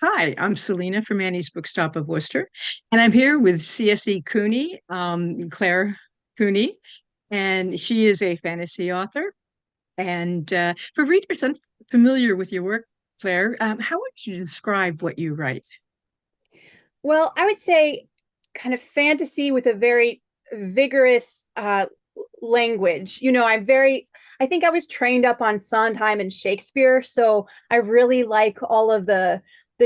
Hi, I'm Selena from Annie's Bookstop of Worcester, and I'm here with C.S.E. Cooney, Claire Cooney, and she is a fantasy author. And for readers unfamiliar with your work, Claire, how would you describe what you write? Well, I would say kind of fantasy with a very vigorous language. I think I was trained up on Sondheim and Shakespeare, so I really like all of the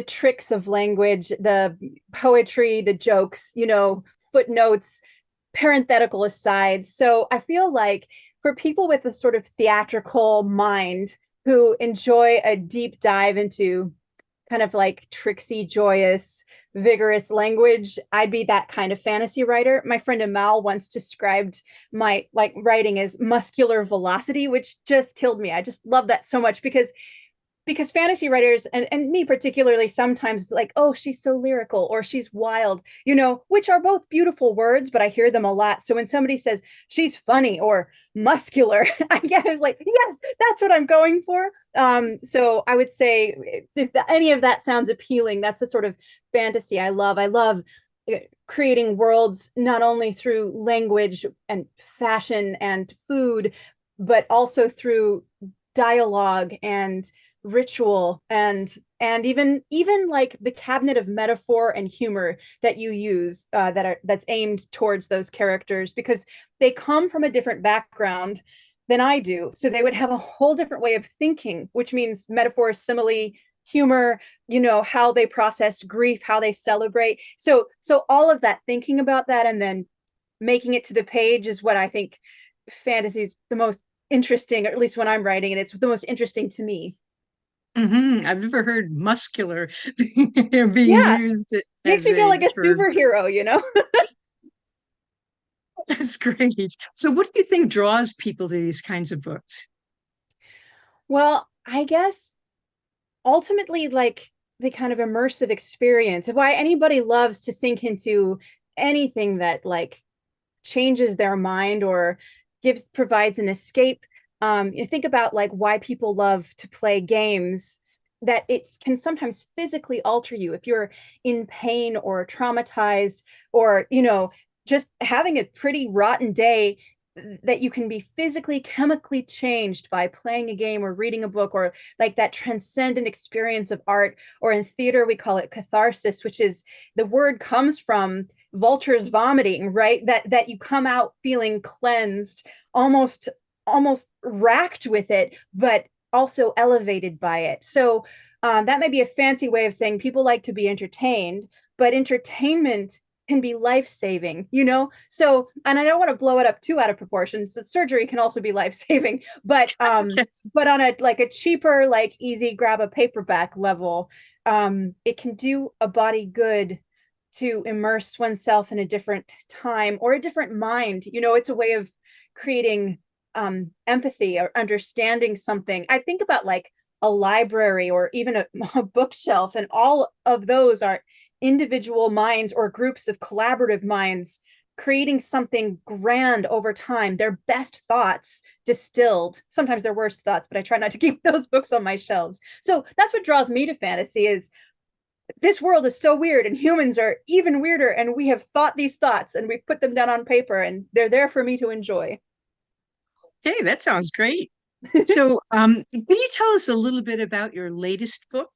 tricks of language, the poetry, the jokes, footnotes, parenthetical asides. So I feel like for people with a sort of theatrical mind who enjoy a deep dive into kind of like tricksy, joyous, vigorous language, I'd be that kind of fantasy writer. My friend Amal once described my like writing as muscular velocity, which just killed me. I just love that so much because fantasy writers and me particularly sometimes like, oh, she's so lyrical or she's wild, which are both beautiful words, but I hear them a lot. So when somebody says she's funny or muscular, I guess like, yes, that's what I'm going for. So I would say if any of that sounds appealing, that's the sort of fantasy I love. I love creating worlds not only through language and fashion and food, but also through dialogue and ritual and even like the cabinet of metaphor and humor that you use that's aimed towards those characters because they come from a different background than I do, so they would have a whole different way of thinking, which means metaphor, simile, humor, how they process grief, how they celebrate. So all of that, thinking about that and then making it to the page is what I think fantasy is the most interesting, or at least when I'm writing, and it's the most interesting to me. I've never heard muscular being Yeah, used makes as me feel a like a term. superhero. That's great. So, what do you think draws people to these kinds of books? Well, I guess ultimately, like the kind of immersive experience, why anybody loves to sink into anything that like changes their mind or provides an escape. You think about like why people love to play games, that it can sometimes physically alter you if you're in pain or traumatized, or just having a pretty rotten day, that you can be physically chemically changed by playing a game or reading a book, or like that transcendent experience of art, or in theater we call it catharsis, which is the word comes from vultures vomiting, right? That you come out feeling cleansed, almost racked with it, but also elevated by it. So that may be a fancy way of saying people like to be entertained, but entertainment can be life-saving. So, and I don't want to blow it up too out of proportion. So surgery can also be life-saving, but on a like a cheaper, like easy grab a paperback level, it can do a body good to immerse oneself in a different time or a different mind. It's a way of creating empathy or understanding something. I think about like a library or even a bookshelf, and all of those are individual minds or groups of collaborative minds creating something grand over time, their best thoughts distilled, sometimes their worst thoughts, but I try not to keep those books on my shelves. So that's what draws me to fantasy, is this world is so weird and humans are even weirder, and we have thought these thoughts and we've put them down on paper and they're there for me to enjoy. Hey, that sounds great. So, can you tell us a little bit about your latest book?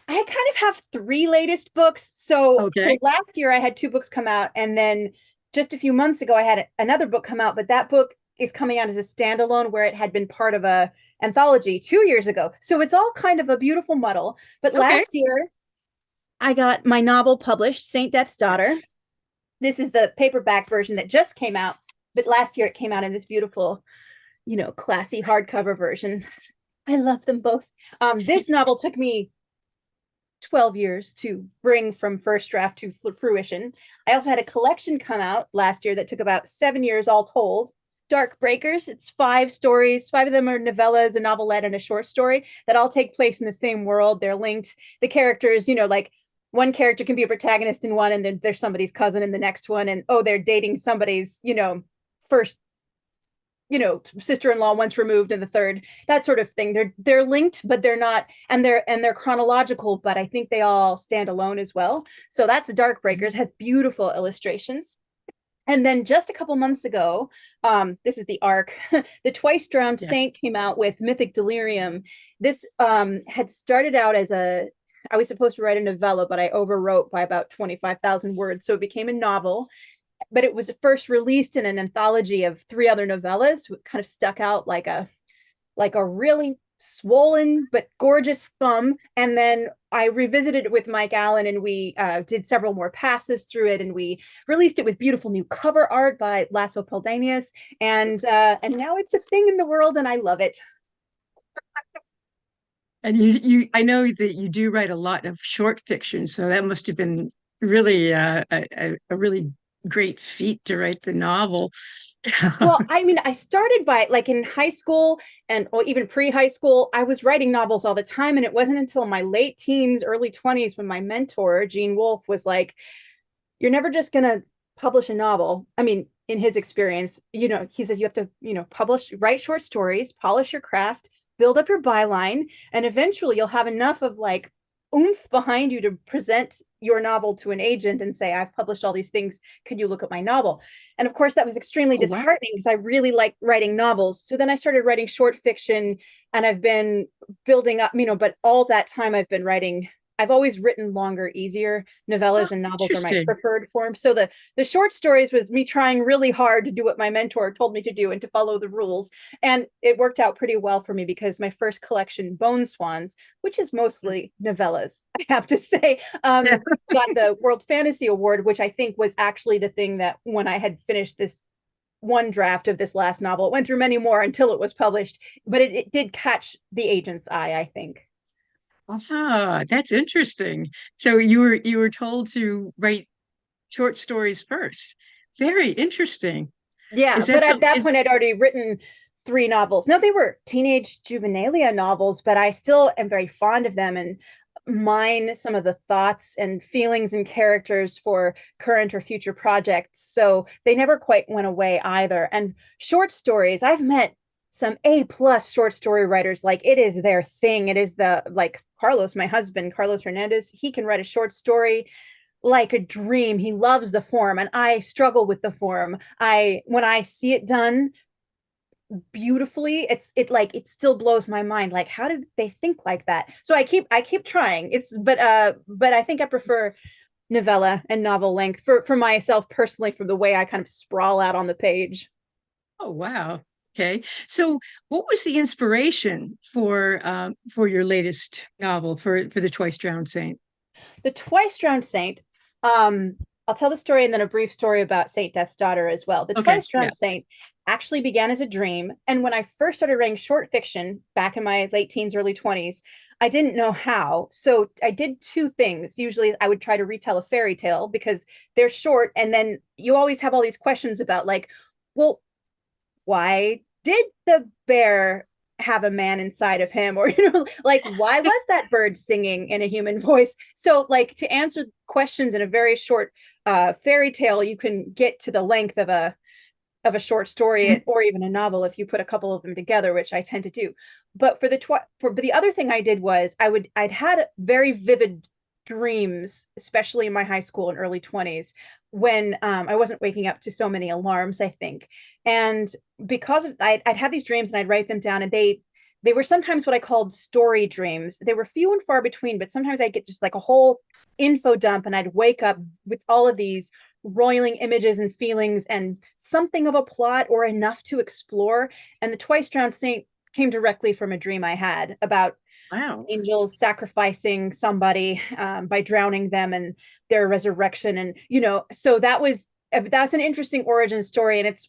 I kind of have three latest books. So Okay. last year I had two books come out, and then just a few months ago I had another book come out, but that book is coming out as a standalone where it had been part of a anthology 2 years ago. So it's all kind of a beautiful muddle. But Okay. last year I got my novel published, Saint Death's Daughter. This is the paperback version that just came out, but last year it came out in this beautiful, classy hardcover version. I love them both. This novel took me 12 years to bring from first draft to fruition. I also had a collection come out last year that took about 7 years all told. Dark Breakers. It's five stories. Five of them are novellas, a novelette, and a short story that all take place in the same world. They're linked. The characters, like one character can be a protagonist in one, and then there's somebody's cousin in the next one, and oh, they're dating somebody's, first sister-in-law once removed and the third, that sort of thing. They're linked, but they're not, and they're chronological, but I think they all stand alone as well. So that's Dark Breakers, has beautiful illustrations. And then just a couple months ago, this is the arc. The Twice Drowned Saint Yes. came out with Mythic Delirium. This had started out as I was supposed to write a novella, but I overwrote by about 25,000 words. So it became a novel, but it was first released in an anthology of three other novellas, kind of stuck out like a really swollen but gorgeous thumb. And then I revisited it with Mike Allen, and we did several more passes through it, and we released it with beautiful new cover art by Lasso Peldanius, and now it's a thing in the world, and I love it. And I know that you do write a lot of short fiction, so that must have been really a really great feat to write the novel. Well, I mean, I started by like in high school and or even pre-high school, I was writing novels all the time. And it wasn't until my late teens, early 20s when my mentor, Gene Wolfe, was like, you're never just going to publish a novel. I mean, in his experience, he says you have to, write short stories, polish your craft, build up your byline, and eventually you'll have enough of like oomph behind you to present your novel to an agent and say, I've published all these things. Could you look at my novel? And of course, that was extremely Oh, wow. disheartening because I really like writing novels. So then I started writing short fiction, and I've been building up, but all that time I've always written longer, easier Oh, novellas, and novels are my interesting. preferred form. So the short stories was me trying really hard to do what my mentor told me to do and to follow the rules. And it worked out pretty well for me because my first collection, Bone Swans, which is mostly novellas, I have to say, Yeah. got the World Fantasy Award, which I think was actually the thing that when I had finished this one draft of this last novel, it went through many more until it was published, but it did catch the agent's eye, I think. Ah, that's interesting. So you were told to write short stories first. Very interesting. Yeah, Is but that at some that is point, I'd already written three novels. No, they were teenage juvenilia novels, but I still am very fond of them and mine some of the thoughts and feelings and characters for current or future projects. So they never quite went away either. And short stories, I've met some A+ short story writers. Like it is their thing. It is like Carlos, my husband, Carlos Hernandez. He can write a short story like a dream. He loves the form, and I struggle with the form. When I see it done beautifully, it still blows my mind. Like, how did they think like that? So I keep trying. But I think I prefer novella and novel length for myself personally, for the way I kind of sprawl out on the page. oh wow. Okay. So what was the inspiration for your latest novel for the Twice Drowned Saint? The Twice Drowned Saint, I'll tell the story and then a brief story about Saint Death's daughter as well. The Okay. Twice Yeah. Drowned Saint actually began as a dream. And when I first started writing short fiction back in my late teens, early 20s, I didn't know how. So I did two things. Usually I would try to retell a fairy tale because they're short. And then you always have all these questions about, like, well, why did the bear have a man inside of him? Or like, why was that bird singing in a human voice? So like, to answer questions in a very short fairy tale, you can get to the length of a short story or even a novel if you put a couple of them together, which I tend to do. But but the other thing I did was I'd had very vivid dreams, especially in my high school and early 20s, when I wasn't waking up to so many alarms, I think. And because of I'd had these dreams and I'd write them down, and they were sometimes what I called story dreams. They were few and far between, but sometimes I'd get just like a whole info dump, and I'd wake up with all of these roiling images and feelings and something of a plot or enough to explore. And the Twice Drowned Saint came directly from a dream I had about Wow. angels sacrificing somebody by drowning them and their resurrection. And, so that's an interesting origin story. And it's,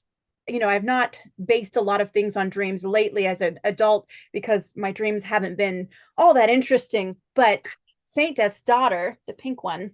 I've not based a lot of things on dreams lately as an adult because my dreams haven't been all that interesting. But Saint Death's daughter, the pink one,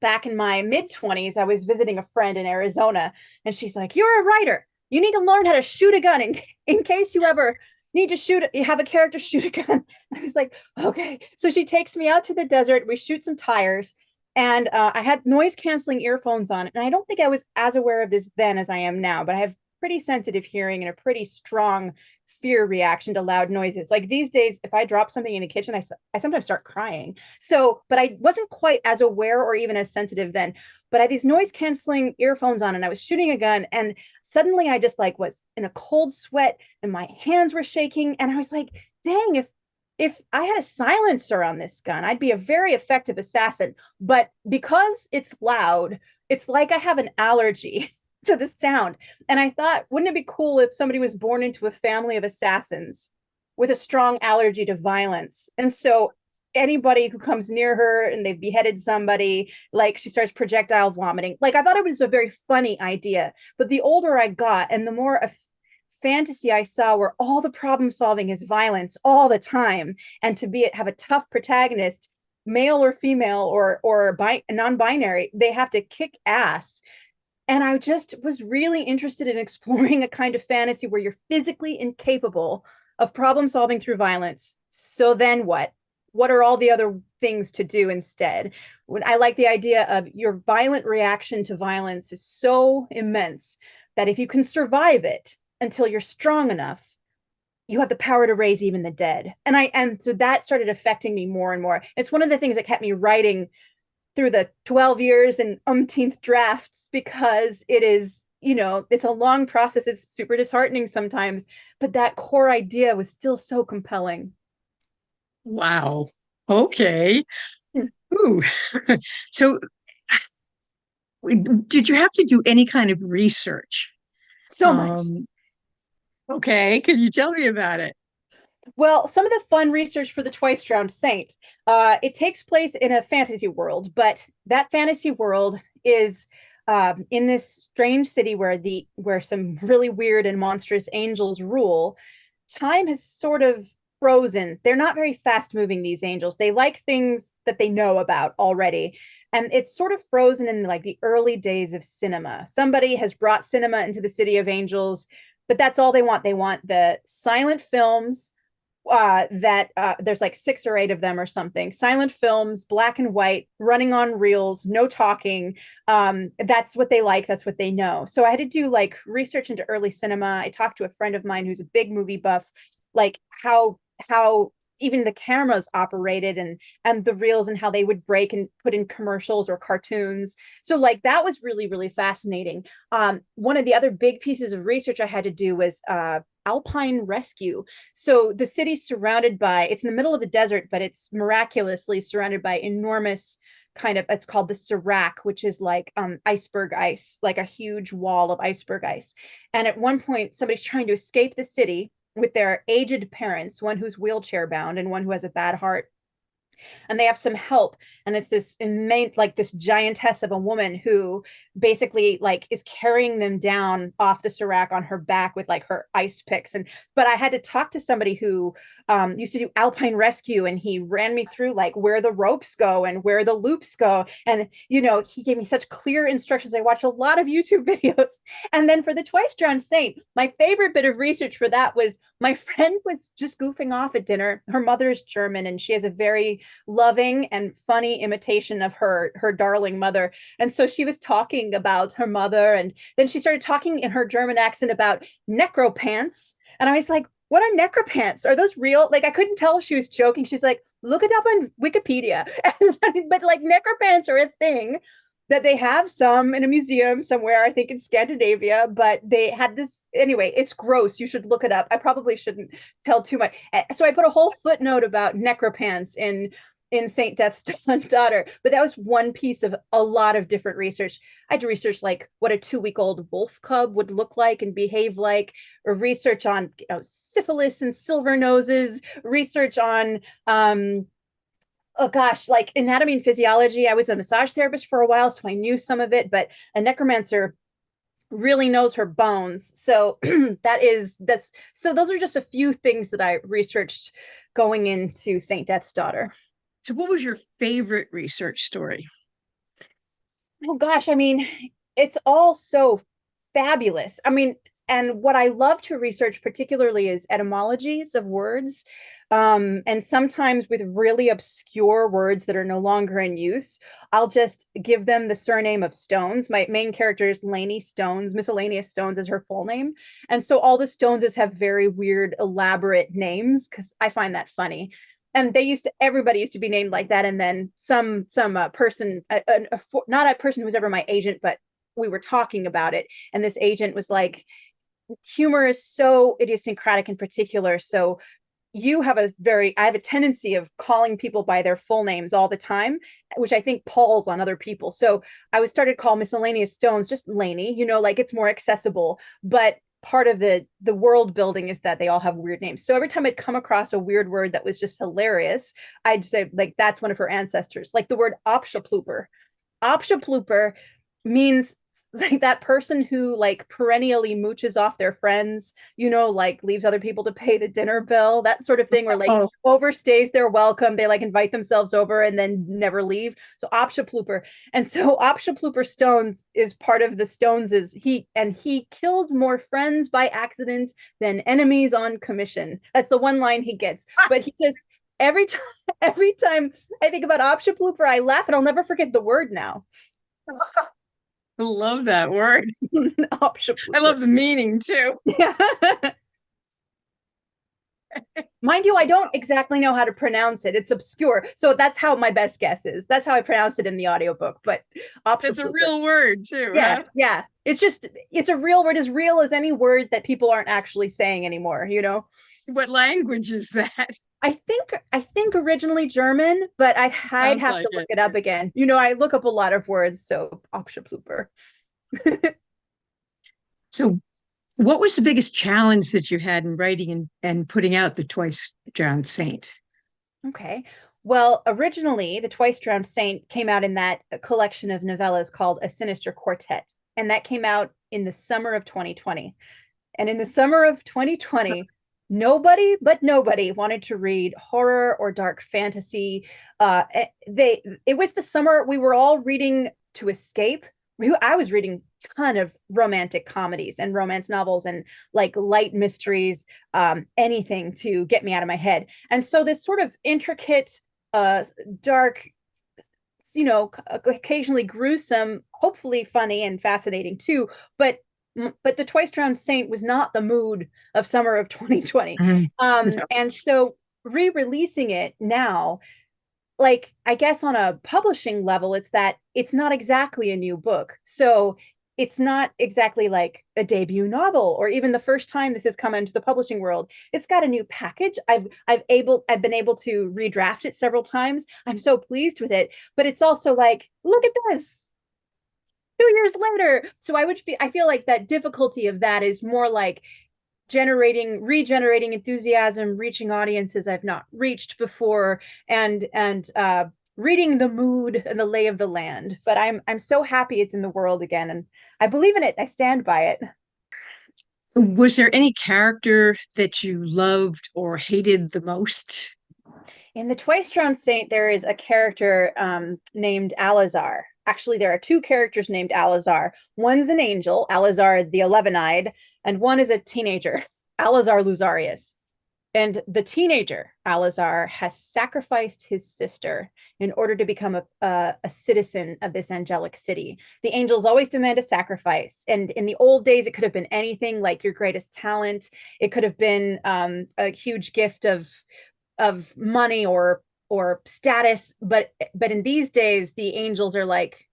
back in my mid 20s, I was visiting a friend in Arizona, and she's like, "You're a writer. You need to learn how to shoot a gun in case you ever need to you have a character shoot a gun." I was like, "Okay." So she takes me out to the desert. We shoot some tires, and I had noise canceling earphones on. And I don't think I was as aware of this then as I am now, but I have pretty sensitive hearing and a pretty strong fear reaction to loud noises. Like these days, if I drop something in the kitchen, I sometimes start crying. So, but I wasn't quite as aware or even as sensitive then. But I had these noise canceling earphones on and I was shooting a gun. And suddenly I just like was in a cold sweat and my hands were shaking. And I was like, dang, if I had a silencer on this gun, I'd be a very effective assassin. But because it's loud, it's like I have an allergy to the sound. And I thought, wouldn't it be cool if somebody was born into a family of assassins with a strong allergy to violence? And so anybody who comes near her and they've beheaded somebody, like she starts projectile vomiting. Like I thought it was a very funny idea. But the older I got and the more fantasy I saw where all the problem solving is violence all the time, and to be have a tough protagonist, male or female or non-binary, they have to kick ass. And I just was really interested in exploring a kind of fantasy where you're physically incapable of problem solving through violence. So then what? What are all the other things to do instead? When I like the idea of your violent reaction to violence is so immense that if you can survive it until you're strong enough, you have the power to raise even the dead. And so that started affecting me more and more. It's one of the things that kept me writing through the 12 years and umpteenth drafts, because it is, it's a long process. It's super disheartening sometimes, but that core idea was still so compelling. Wow. Okay. Ooh. So did you have to do any kind of research? So much. Um, okay, can you tell me about it? Well, some of the fun research for the Twice Drowned Saint, it takes place in a fantasy world, but that fantasy world is in this strange city where some really weird and monstrous angels rule. Time has sort of frozen. They're not very fast moving, these angels. They like things that they know about already. And it's sort of frozen in like the early days of cinema. Somebody has brought cinema into the city of angels, but that's all they want. They want the silent films that there's like 6 or 8 of them or something. Silent films, black and white, running on reels, no talking. That's what they like. That's what they know. So I had to do like research into early cinema. I talked to a friend of mine who's a big movie buff, like how even the cameras operated and the reels and how they would break and put in commercials or cartoons. So like that was really, really fascinating. One of the other big pieces of research I had to do was alpine rescue. So the city's surrounded by, it's in the middle of the desert, but it's miraculously surrounded by enormous kind of, it's called the Serac, which is like iceberg ice, like a huge wall of iceberg ice. And at one point, somebody's trying to escape the city with their aged parents, one who's wheelchair bound and one who has a bad heart, and they have some help, and it's this immense, like this giantess of a woman who basically like is carrying them down off the Serac on her back with like her ice picks. And but I had to talk to somebody who used to do alpine rescue, and he ran me through like where the ropes go and where the loops go, and he gave me such clear instructions. I watched a lot of YouTube videos. And then for the Twice Drowned Saint, my favorite bit of research for that was my friend was just goofing off at dinner. Her mother's German and she has a very loving and funny imitation of her darling mother. And so she was talking about her mother, and then she started talking in her German accent about necropants. And I was like, what are necropants? Are those real? Like I couldn't tell if she was joking. She's like, look it up on Wikipedia. But like necropants are a thing that they have some in a museum somewhere, I think in Scandinavia, but they had this anyway. It's gross. You should look it up. I probably shouldn't tell too much. So I put a whole footnote about necropants in Saint Death's Daughter, but that was one piece of a lot of different research. I had to research like what a 2-week-old wolf cub would look like and behave like, or research on syphilis and silver noses, research on oh gosh, like anatomy and physiology. I was a massage therapist for a while, so I knew some of it, but a necromancer really knows her bones. So that's so those are just a few things that I researched going into Saint Death's Daughter. So what was your favorite research story? Oh gosh, I mean, it's all so fabulous. I mean, and what I love to research particularly is etymologies of words. And sometimes with really obscure words that are no longer in use, I'll just give them the surname of Stones. My main character is Lainey Stones. Miscellaneous Stones is her full name. And so all the Stoneses have very weird, elaborate names because I find that funny. And everybody used to be named like that. And then some person, not a person who was ever my agent, but we were talking about it. And this agent was like, humor is so idiosyncratic in particular. So I have a tendency of calling people by their full names all the time, which I think palls on other people. So I was started call Miscellaneous Stones just Laney, like it's more accessible. But part of the world building is that they all have weird names. So every time I'd come across a weird word that was just hilarious, I'd say like that's one of her ancestors, like the word opshaplooper. Opshaplooper means like that person who like perennially mooches off their friends, like leaves other people to pay the dinner bill, that sort of thing, where like Oh, overstays their welcome. They like invite themselves over and then never leave. So opshaplooper. And so opshaplooper Stones is part of the Stoneses. He killed more friends by accident than enemies on commission. That's the one line he gets. But he just every time every time I think about opshaplooper, I laugh and I'll never forget the word now. I love that word. I opshaplooper. love the meaning too. Yeah. Mind you, I don't exactly know how to pronounce it. It's obscure. So that's how my best guess is. That's how I pronounce it in the audiobook. But That's a opshaplooper. real word too, Yeah, huh? yeah. It's a real word, as real as any word that people aren't actually saying anymore. What language is that? I think originally German, but I'd Sounds have like to look it. it up again. I look up a lot of words, so opshaplooper. So, what was the biggest challenge that you had in writing and putting out the Twice Drowned Saint? Okay. Well, originally, The Twice Drowned Saint came out in that collection of novellas called A Sinister Quartet. And that came out in the summer of 2020. And in the summer of 2020, nobody but nobody wanted to read horror or dark fantasy. It was the summer we were all reading to escape. I was reading a ton of romantic comedies and romance novels and like light mysteries, anything to get me out of my head. And so this sort of intricate, dark, occasionally gruesome, hopefully funny and fascinating too, but the Twice Drowned Saint was not the mood of summer of 2020. Mhm. And so re-releasing it now, like I guess on a publishing level, it's that it's not exactly a new book. So it's not exactly like a debut novel or even the first time this has come into the publishing world. It's got a new package. I've been able to redraft it several times. I'm so pleased with it. But it's also like, look at this. 2 years later. So I feel like that difficulty of that is more like regenerating enthusiasm, reaching audiences I've not reached before, and reading the mood and the lay of the land. But I'm so happy it's in the world again, and I believe in it. I stand by it. Was there any character that you loved or hated the most? In the Twice Drowned Saint, there is a character named Alazar. Actually, there are two characters named Alazar. One's an angel, Alazar the 11-eyed, and one is a teenager, Alazar Luzarius. And the teenager, Alazar, has sacrificed his sister in order to become a citizen of this angelic city. The angels always demand a sacrifice. And in the old days, it could have been anything like your greatest talent. It could have been a huge gift of money or status. But in these days, the angels are like,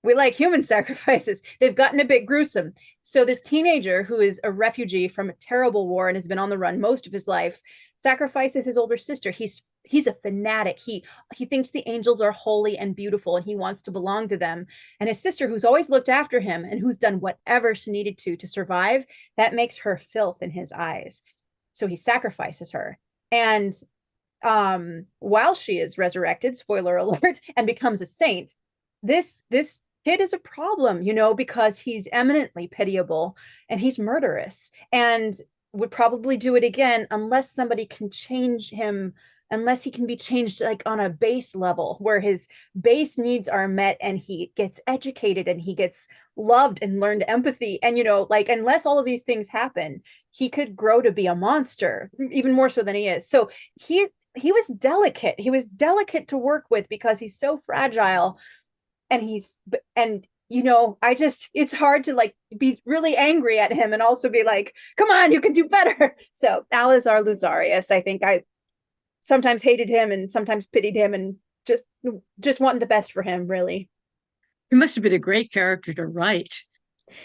we like human sacrifices. They've gotten a bit gruesome. So this teenager who is a refugee from a terrible war and has been on the run most of his life sacrifices his older sister. He's a fanatic. He thinks the angels are holy and beautiful and he wants to belong to them. And his sister, who's always looked after him and who's done whatever she needed to survive, that makes her filth in his eyes. So he sacrifices her. And while she is resurrected, spoiler alert, and becomes a saint, this kid is a problem, because he's eminently pitiable and he's murderous and would probably do it again unless somebody can change him unless he can be changed like on a base level where his base needs are met and he gets educated and he gets loved and learned empathy. And, like, unless all of these things happen, he could grow to be a monster, even more so than he is. So he was delicate. He was delicate to work with because he's so fragile. And I just, it's hard to like be really angry at him and also be like, come on, you can do better. So Alazar Luzarius, I think I sometimes hated him and sometimes pitied him and just wanted the best for him, really. It must have been a great character to write.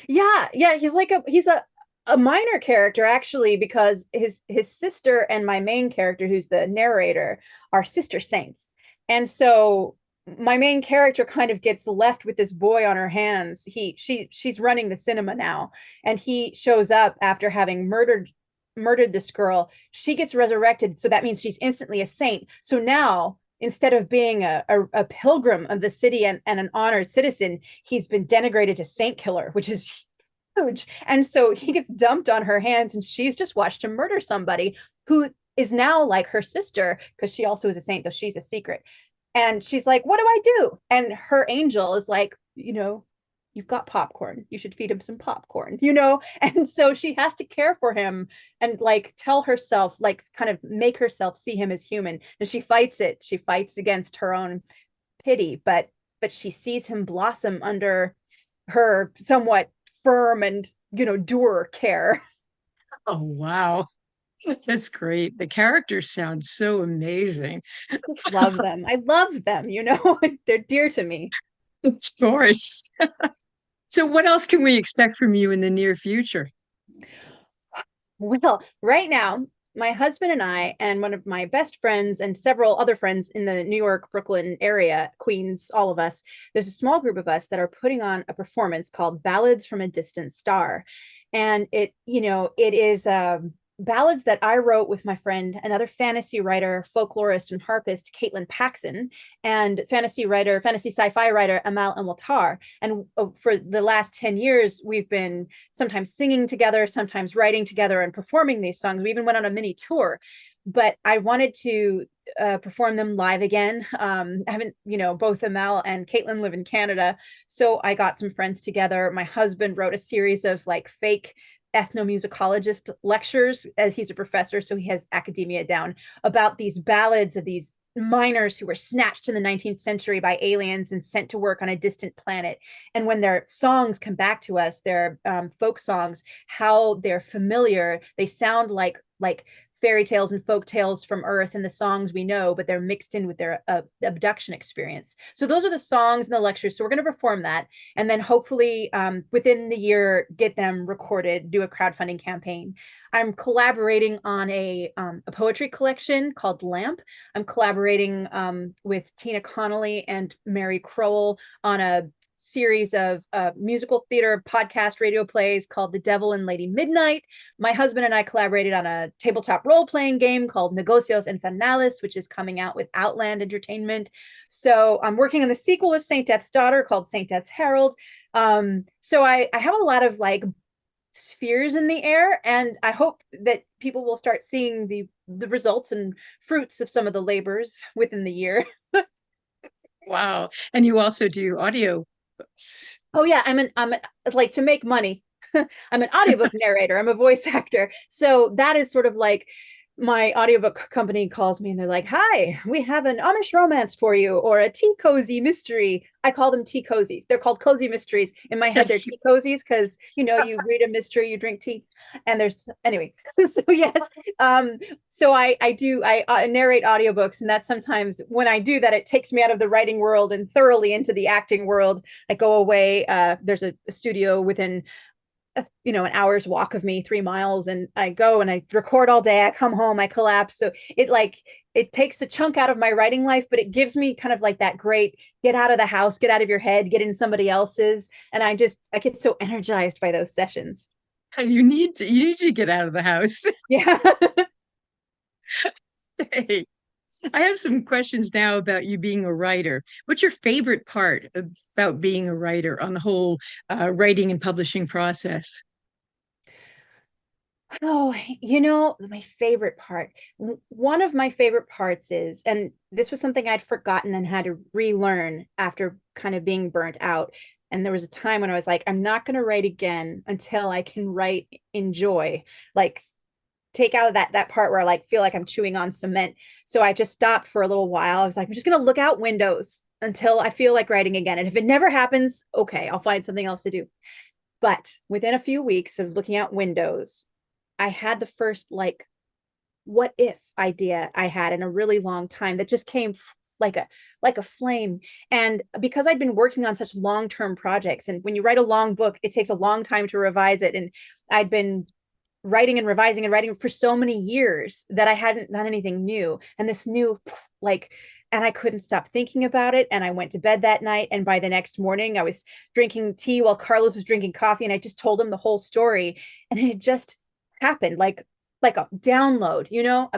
Yeah, he's a minor character actually, because his sister and my main character, who's the narrator, are sister saints. And so my main character kind of gets left with this boy on her hands. She's running the cinema now, and he shows up after having murdered this girl. She gets resurrected, so that means she's instantly a saint. So now, instead of being a pilgrim of the city and an honored citizen, he's been denigrated to saint killer, which is huge. And so he gets dumped on her hands, and she's just watched him murder somebody who is now like her sister, because she also is a saint, though she's a secret. And she's like, what do I do? And her angel is like, you've got popcorn. You should feed him some popcorn. And so she has to care for him and like tell herself, like kind of make herself see him as human. And she fights it. She fights against her own pity, but she sees him blossom under her somewhat firm and doer care. Oh, wow. That's great. The characters sound so amazing. Just love them. I love them. They're dear to me. Of course. So, what else can we expect from you in the near future? Well, right now, my husband and I, and one of my best friends, and several other friends in the New York, Brooklyn area, Queens, all of us, there's a small group of us that are putting on a performance called Ballads from a Distant Star. And it is ballads that I wrote with my friend, another fantasy writer, folklorist, and harpist, Caitlin Paxson, and fantasy sci-fi writer, Amal Elmotar. And for the last 10 years, we've been sometimes singing together, sometimes writing together and performing these songs. We even went on a mini tour, but I wanted to perform them live again. I haven't, both Amal and Caitlin live in Canada. So I got some friends together. My husband wrote a series of like fake ethnomusicologist lectures, as he's a professor, so he has academia down, about these ballads of these miners who were snatched in the 19th century by aliens and sent to work on a distant planet. And when their songs come back to us, their folk songs, how they're familiar, they sound like fairy tales and folk tales from Earth and the songs we know, but they're mixed in with their abduction experience. So those are the songs and the lectures. So we're going to perform that, and then hopefully within the year get them recorded, do a crowdfunding campaign. I'm collaborating on a poetry collection called Lamp. I'm collaborating with Tina Connolly and Mary Crowell on a series of musical theater podcast radio plays called The Devil and Lady Midnight. My husband and I collaborated on a tabletop role-playing game called Negocios Infernales, which is coming out with Outland Entertainment. So I'm working on the sequel of Saint Death's Daughter called Saint Death's Herald. So I have a lot of like spheres in the air, and I hope that people will start seeing the results and fruits of some of the labors within the year. Wow. And you also do audio books. Oh yeah, I'm like, to make money. I'm an audiobook narrator. I'm a voice actor. So that is sort of like my audiobook company calls me and they're like, "Hi, we have an Amish romance for you, or a tea cozy mystery." I call them tea cozies. They're called cozy mysteries. In my head, they're Yes. tea cozies because you read a mystery, you drink tea, and there's anyway. So yes, so I narrate audiobooks, and that's sometimes when I do that, it takes me out of the writing world and thoroughly into the acting world. I go away. There's a studio within an hour's walk of me, 3 miles, and I go and I record all day. I come home, I collapse. So it takes a chunk out of my writing life, but it gives me kind of like that great get out of the house, get out of your head, get in somebody else's. And I get so energized by those sessions. You need to get out of the house. Yeah. Hey, I have some questions now about you being a writer. What's your favorite part about being a writer on the whole writing and publishing process? Oh, my favorite part. One of my favorite parts is, and this was something I'd forgotten and had to relearn after kind of being burnt out. And there was a time when I was like, I'm not going to write again until I can write in joy. Like take out that part where I like feel like I'm chewing on cement. So I just stopped for a little while. I was like, I'm just going to look out windows until I feel like writing again. And if it never happens, okay, I'll find something else to do. But within a few weeks of looking out windows, I had the first like what if idea I had in a really long time that just came like a flame. And because I'd been working on such long-term projects, and when you write a long book, it takes a long time to revise it. And I'd been writing and revising and writing for so many years that I hadn't done anything new. And this new like and I couldn't stop thinking about it. And I went to bed that night. And by the next morning, I was drinking tea while Carlos was drinking coffee. And I just told him the whole story. And it just happened like a download,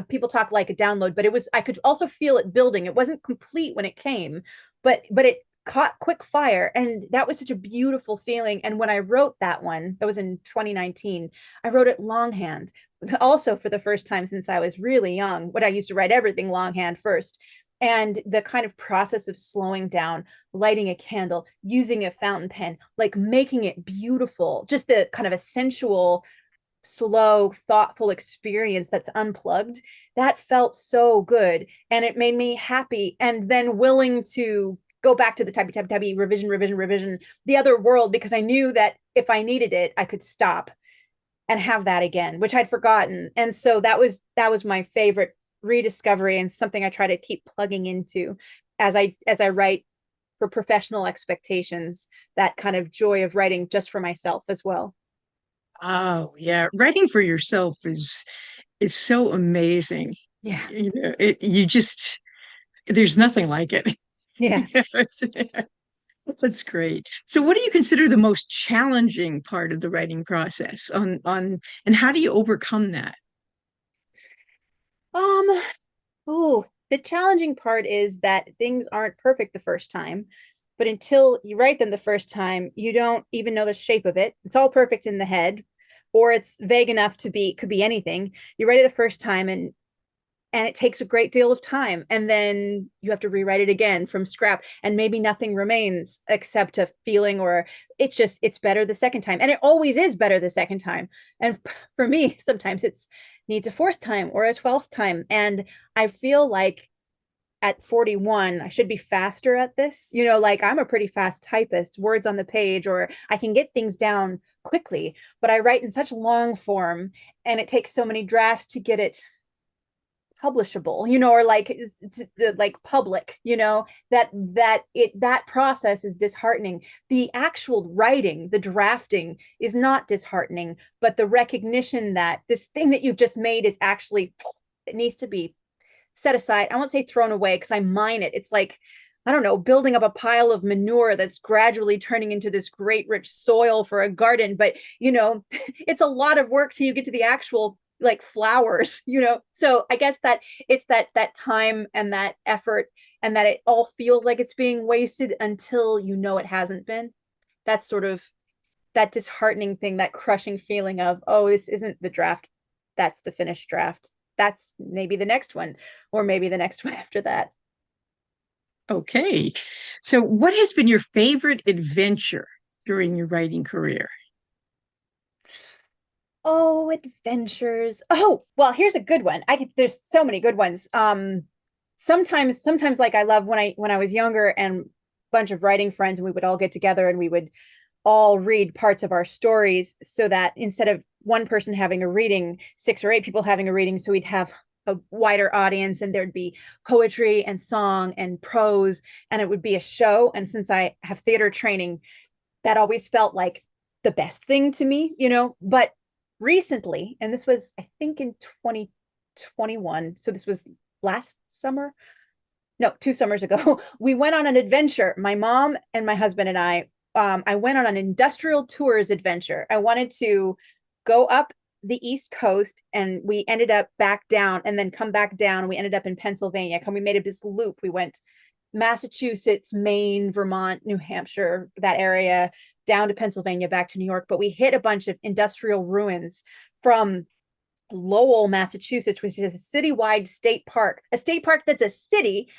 people talk like a download, but I could also feel it building. It wasn't complete when it came, but it caught quick fire. And that was such a beautiful feeling. And when I wrote that one, that was in 2019, I wrote it longhand, also for the first time since I was really young. When I used to write everything longhand first. And the kind of process of slowing down, lighting a candle, using a fountain pen, like making it beautiful, just the kind of a sensual, slow, thoughtful experience that's unplugged, that felt so good. And it made me happy and then willing to go back to the typey revision the other world, because I knew that if I needed it, I could stop and have that again, which I'd forgotten. And so that was my favorite rediscovery, and something I try to keep plugging into as I write for professional expectations, that kind of joy of writing just for myself as well. Oh, yeah. Writing for yourself is so amazing. Yeah. You just there's nothing like it. Yeah. That's great. So what do you consider the most challenging part of the writing process and how do you overcome that? Um, oh, the challenging part is that things aren't perfect the first time, but until you write them the first time, you don't even know the shape of it. It's all perfect in the head, or it's vague enough to be could be anything. You write it the first time, and it takes a great deal of time, and then you have to rewrite it again from scrap, and maybe nothing remains except a feeling, or it's better the second time, and it always is better the second time. And for me, sometimes it's needs a fourth time or a 12th time. And I feel like at 41 I should be faster at this, like I'm a pretty fast typist, words on the page, or I can get things down quickly, but I write in such long form, and it takes so many drafts to get it publishable, or like public, that process is disheartening. The actual writing, the drafting is not disheartening, but the recognition that this thing that you've just made is actually, it needs to be set aside. I won't say thrown away, because I mine it. It's like, I don't know, building up a pile of manure that's gradually turning into this great rich soil for a garden. But, it's a lot of work till you get to the actual like flowers, So I guess that it's that time and that effort, and that it all feels like it's being wasted until it hasn't been. That's sort of that disheartening thing, that crushing feeling of, oh, this isn't the draft. That's the finished draft. That's maybe the next one, or maybe the next one after that. Okay. So what has been your favorite adventure during your writing career? Oh, adventures. Oh, well, here's a good one. There's so many good ones. Sometimes like I love when I was younger, and a bunch of writing friends, and we would all get together and we would all read parts of our stories, so that instead of one person having a reading, six or eight people having a reading, so we'd have a wider audience, and there'd be poetry and song and prose, and it would be a show. And since I have theater training, that always felt like the best thing to me, But recently, and this was, I think, in 2021, so this was last summer, no, 2 summers ago, we went on an adventure. My mom and my husband and I went on an industrial tours adventure. I wanted to go up the East Coast, and we ended up back down, and then come back down. And we ended up in Pennsylvania. And we made this loop. We went Massachusetts, Maine, Vermont, New Hampshire, that area, down to Pennsylvania, back to New York. But we hit a bunch of industrial ruins from Lowell, Massachusetts, which is a citywide state park that's a city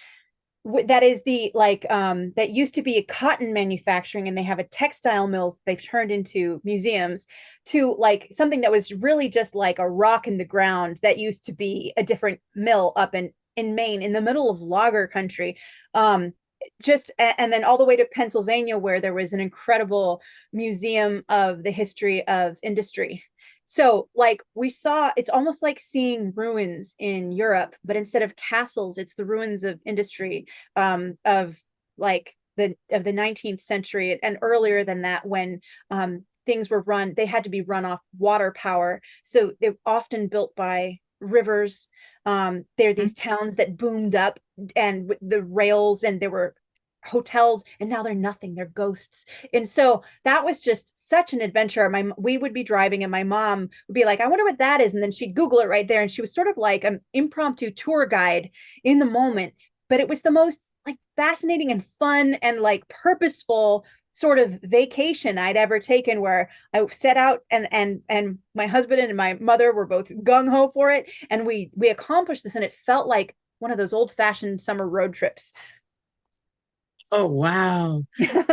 that is the that used to be a cotton manufacturing, and they have a textile mills they've turned into museums, to like something that was really just like a rock in the ground that used to be a different mill up in Maine in the middle of logger country. Just and then all the way to Pennsylvania, where there was an incredible museum of the history of industry. So, like, we saw, it's almost like seeing ruins in Europe, but instead of castles, it's the ruins of industry, of like the 19th century and earlier than that, when things were run, they had to be run off water power. So they're often built by rivers. There are these towns that boomed up and the rails, and there were hotels, and now they're nothing, they're ghosts. And so that was just such an adventure. We would be driving, and my mom would be like, I wonder what that is, and then she'd Google it right there, and she was sort of like an impromptu tour guide in the moment. But it was the most like fascinating and fun and like purposeful sort of vacation I'd ever taken, where I set out, and my husband and my mother were both gung-ho for it, and we accomplished this, and it felt like one of those old-fashioned summer road trips. Oh, wow.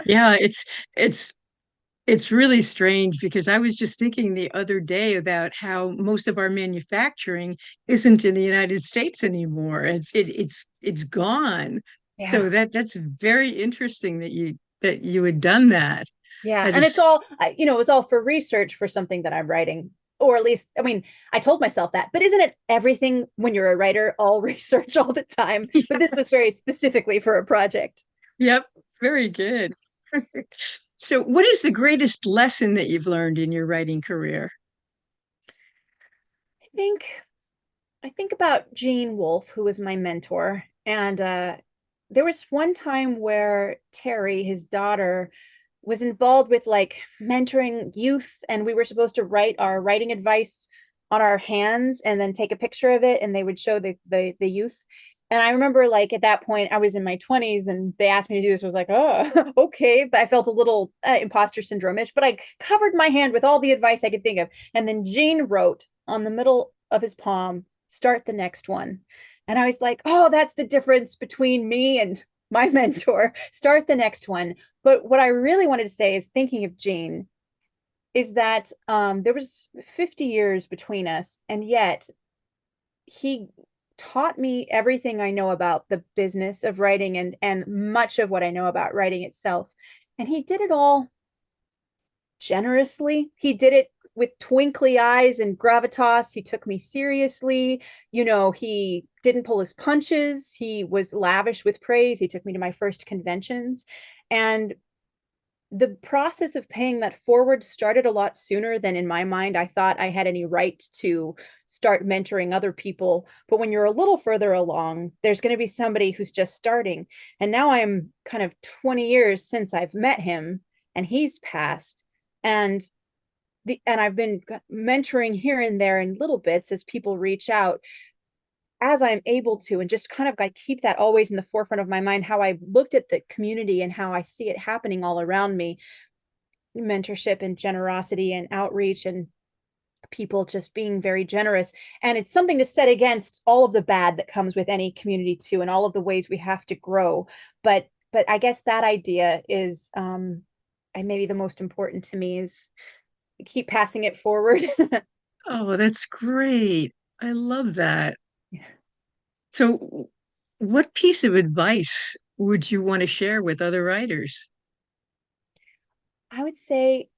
Yeah, it's it's really strange because I was just thinking the other day about how most of our manufacturing isn't in the United States anymore. It's gone. Yeah. So that's very interesting that you had done that. Yeah. I And it's just all, you know, it was all for research for something that I'm writing. Or at least, I mean, I told myself that, but isn't it everything when you're a writer, all research all the time? But this was yes. very specifically for a project. Yep, very good. Perfect. So what is the greatest lesson that you've learned in your writing career? I think I think about Gene Wolfe, who was my mentor, and there was one time where Terry, his daughter, was involved with like mentoring youth, and we were supposed to write our writing advice on our hands and then take a picture of it, and they would show the youth. And I remember, like, at that point, I was in my 20s, and they asked me to do this. I was like, oh, okay. But I felt a little imposter syndrome-ish, but I covered my hand with all the advice I could think of. And then Gene wrote on the middle of his palm, start the next one. And I was like, oh, that's the difference between me and my mentor. Start the next one. But what I really wanted to say is, thinking of Gene, is that there was 50 years between us, and yet he taught me everything I know about the business of writing, and much of what I know about writing itself. And he did it all generously. He did it with twinkly eyes and gravitas. He took me seriously. You know, he didn't pull his punches. He was lavish with praise. He took me to my first conventions. And the process of paying that forward started a lot sooner than in my mind I thought I had any right to start mentoring other people. But when you're a little further along, there's going to be somebody who's just starting. And now I'm kind of 20 years since I've met him, and he's passed. And I've been mentoring here and there in little bits as people reach out, as I'm able to, and just kind of like keep that always in the forefront of my mind, how I looked at the community and how I see it happening all around me, mentorship and generosity and outreach, and people just being very generous. And it's something to set against all of the bad that comes with any community too, and all of the ways we have to grow. But I guess that idea is and maybe the most important to me is keep passing it forward. Oh, that's great. I love that. So, what piece of advice would you want to share with other writers? I would say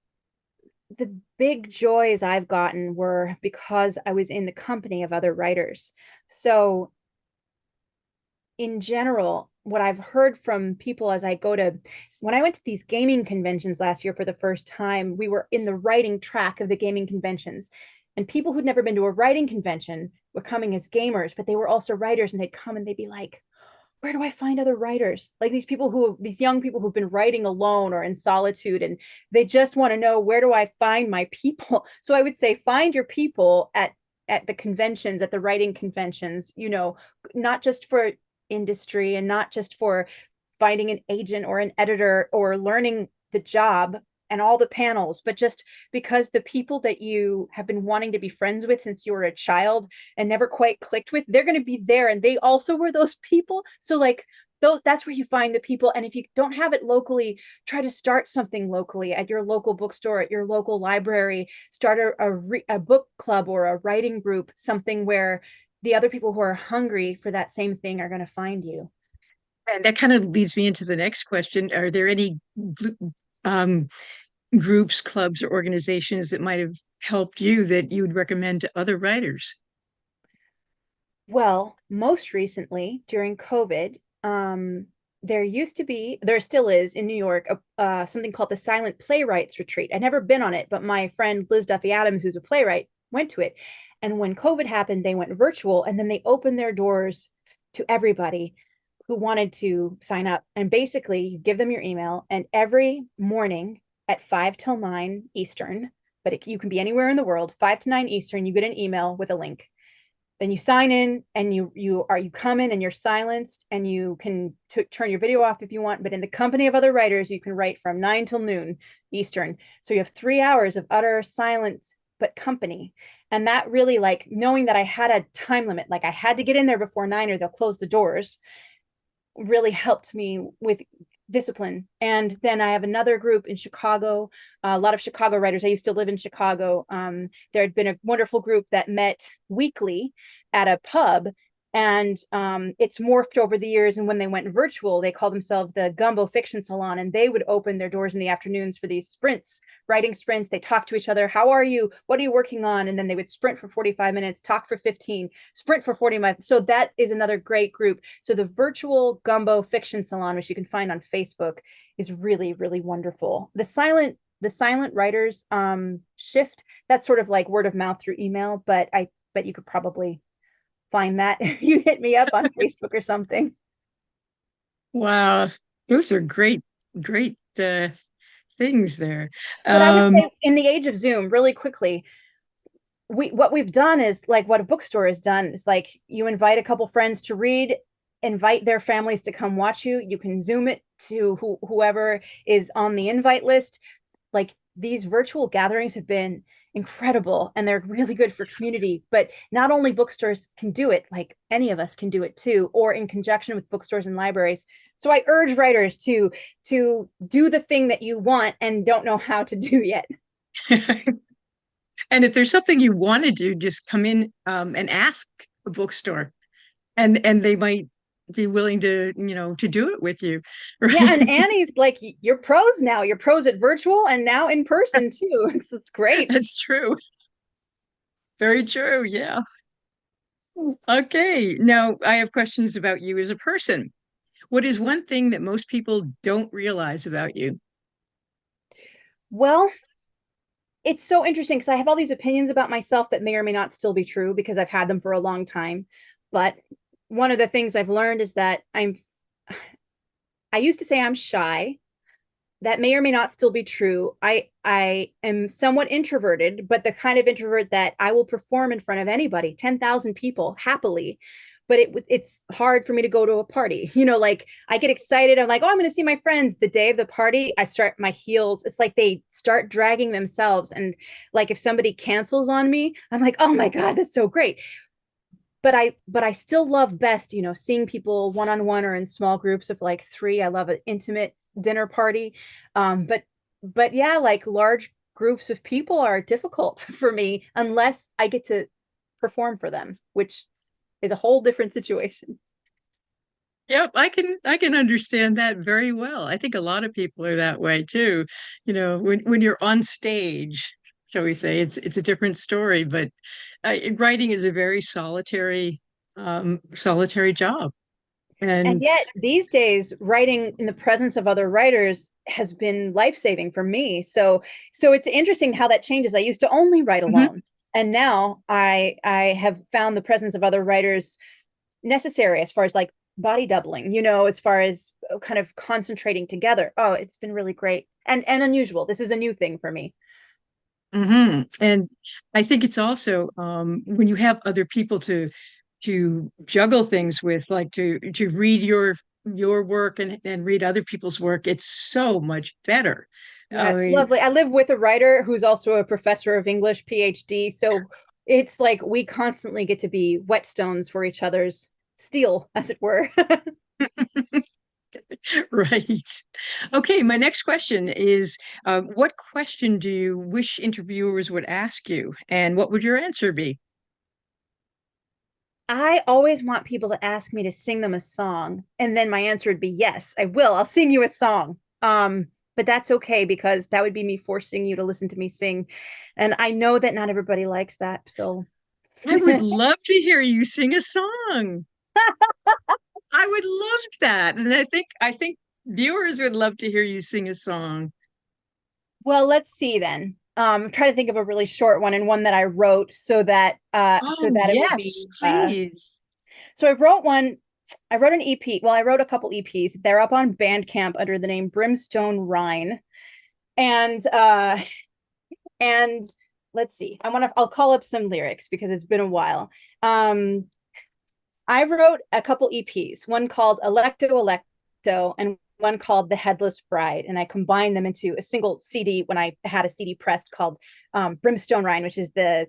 the big joys I've gotten were because I was in the company of other writers. So, in general, what I've heard from people as I go to, when I went to these gaming conventions last year for the first time, we were in the writing track of the gaming conventions. And people who'd never been to a writing convention were coming as gamers, but they were also writers, and they'd come and they'd be like, where do I find other writers? Like these young people who've been writing alone or in solitude, and they just want to know, where do I find my people? So I would say, find your people at the conventions, at the writing conventions, you know, not just for industry and not just for finding an agent or an editor or learning the job, and all the panels, but just because the people that you have been wanting to be friends with since you were a child and never quite clicked with, they're going to be there, and they also were those people. So like those, that's where you find the people. And if you don't have it locally, try to start something locally at your local bookstore, at your local library. Start a book club or a writing group, something where the other people who are hungry for that same thing are going to find you. And that kind of leads me into the next question. Are there any um, groups, clubs, or organizations that might have helped you that you would recommend to other writers? Well, most recently during COVID, there used to be, there still is in New York, something called the Silent Playwrights Retreat. I'd never been on it, but my friend Liz Duffy Adams, who's a playwright, went to it. And when COVID happened, they went virtual, and then they opened their doors to everybody who wanted to sign up. And basically, you give them your email, and every morning at 5 till 9 Eastern, but you can be anywhere in the world, 5 to 9 Eastern, you get an email with a link. Then you sign in, and you come in and you're silenced, and you can turn your video off if you want, but in the company of other writers you can write from 9 till noon Eastern. So you have 3 hours of utter silence but company. And that really, like, knowing that I had a time limit, like I had to get in there before 9 or they'll close the doors, really helped me with discipline. And then I have another group in Chicago, a lot of Chicago writers. I used to live in Chicago. There had been a wonderful group that met weekly at a pub, and it's morphed over the years. And when they went virtual, they called themselves the Gumbo Fiction Salon, and they would open their doors in the afternoons for these sprints, writing sprints. They talk to each other. How are you? What are you working on? And then they would sprint for 45 minutes, talk for 15, sprint for 40 minutes. So that is another great group. So the virtual Gumbo Fiction Salon, which you can find on Facebook, is really, really wonderful. The silent writers shift, that's sort of like word of mouth through email, but I bet you could probably find that if you hit me up on Facebook or something. Wow, those are great things there. But I would Um, say in the age of Zoom, really quickly, what we've done is like what a bookstore has done is like you invite a couple friends to read, invite their families to come watch you. You can Zoom it to whoever is on the invite list. Like these virtual gatherings have been incredible, and they're really good for community. But not only bookstores can do it, like any of us can do it too, or in conjunction with bookstores and libraries. So I urge writers to do the thing that you want and don't know how to do yet. and if there's something you want to do, just come in and ask a bookstore, and they might be willing to, to do it with you, Yeah, right? and Annie's like, you're pros now. You're pros at virtual and now in person too. It's great. That's true. Very true. Yeah. Okay. Now I have questions about you as a person. What is one thing that most people don't realize about you? Well, it's so interesting because I have all these opinions about myself that may or may not still be true because I've had them for a long time. But one of the things I've learned is that I used to say I'm shy. That may or may not still be true. I am somewhat introverted, but the kind of introvert that I will perform in front of anybody, 10,000 people happily. But it's hard for me to go to a party. Like I get excited. I'm like, oh, I'm going to see my friends. The day of the party, I start my heels. It's like they start dragging themselves. And like if somebody cancels on me, I'm like, oh my God, that's so great. But I still love best, seeing people one on one or in small groups of like three. I love an intimate dinner party. But yeah, like large groups of people are difficult for me unless I get to perform for them, which is a whole different situation. Yep, I can understand that very well. I think a lot of people are that way too. When you're on stage, shall we say, it's a different story, but writing is a very solitary job. And And yet, these days, writing in the presence of other writers has been life-saving for me. So it's interesting how that changes. I used to only write mhm, alone, and now I have found the presence of other writers necessary as far as like body doubling, as far as kind of concentrating together. Oh, it's been really great and unusual. This is a new thing for me. and I think it's also when you have other people to juggle things with, like to read your your work and read other people's work, it's so much better. Yeah, I it's mean, lovely. I live with a writer who's also a professor of English, PhD. So it's like we constantly get to be whetstones for each other's steel, as it were. right. Okay, my next question is what question do you wish interviewers would ask you, and what would your answer be? I always want people to ask me to sing them a song, and then my answer would be yes, I will. I'll sing you a song. But that's okay because that would be me forcing you to listen to me sing. And I know that not everybody likes that. So I would love to hear you sing a song. I would love that. And I think viewers would love to hear you sing a song. well, let's see then. Try to think of a really short one and one that I wrote so Oh, that it would yes, be please. so I wrote one. I wrote an EP. Well, I wrote a couple EPs. They're up on Bandcamp under the name Brimstone Rhine. And and let's see. I'll call up some lyrics because it's been a while. Um I wrote a couple EPs, one called Electo Electo and one called The Headless Bride. And I combined them into a single CD when I had a CD pressed called Brimstone Rhine, which is the